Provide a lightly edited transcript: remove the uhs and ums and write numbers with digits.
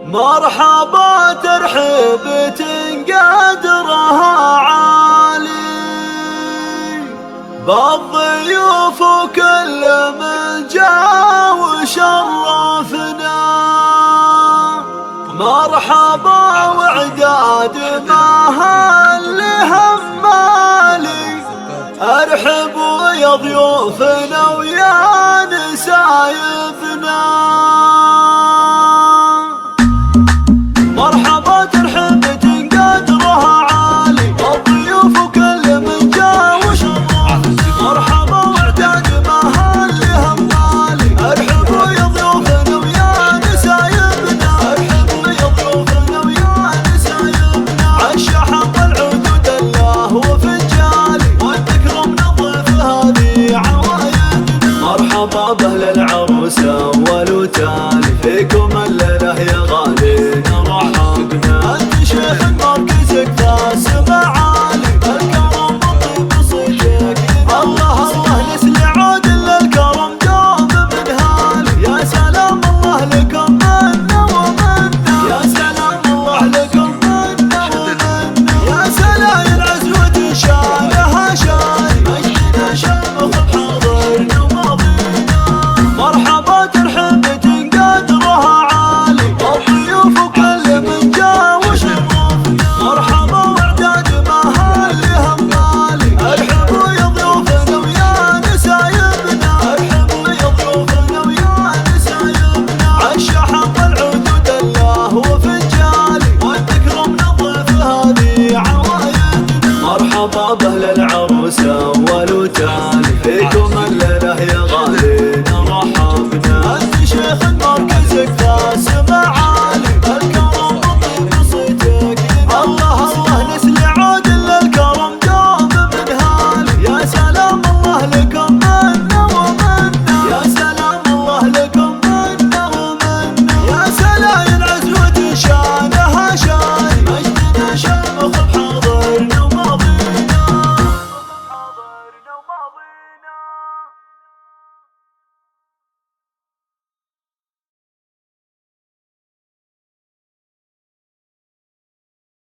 مرحبا ترحيبة قدرها عالي بالضيوف وكل من جاء وشرفنا. مرحبا وعداد ما هلهم مالي ارحبوا يا ضيوفنا ويا نسايبنا. مرحبا ترحيبة قدرها عالي الضيوف وكل من جاء وشرفنا. مرحبا وعداد ما هلهم مالي ارحبوا يا ضيوفنا ويا نسايبنا. ارحبوا يا ضيوفنا ويا نسايبنا. عالشحط العدود الله وفجالي والذكر من الضيف هذه عوايدنا. مرحبا باهل العروس اول وتالي فيكم الليل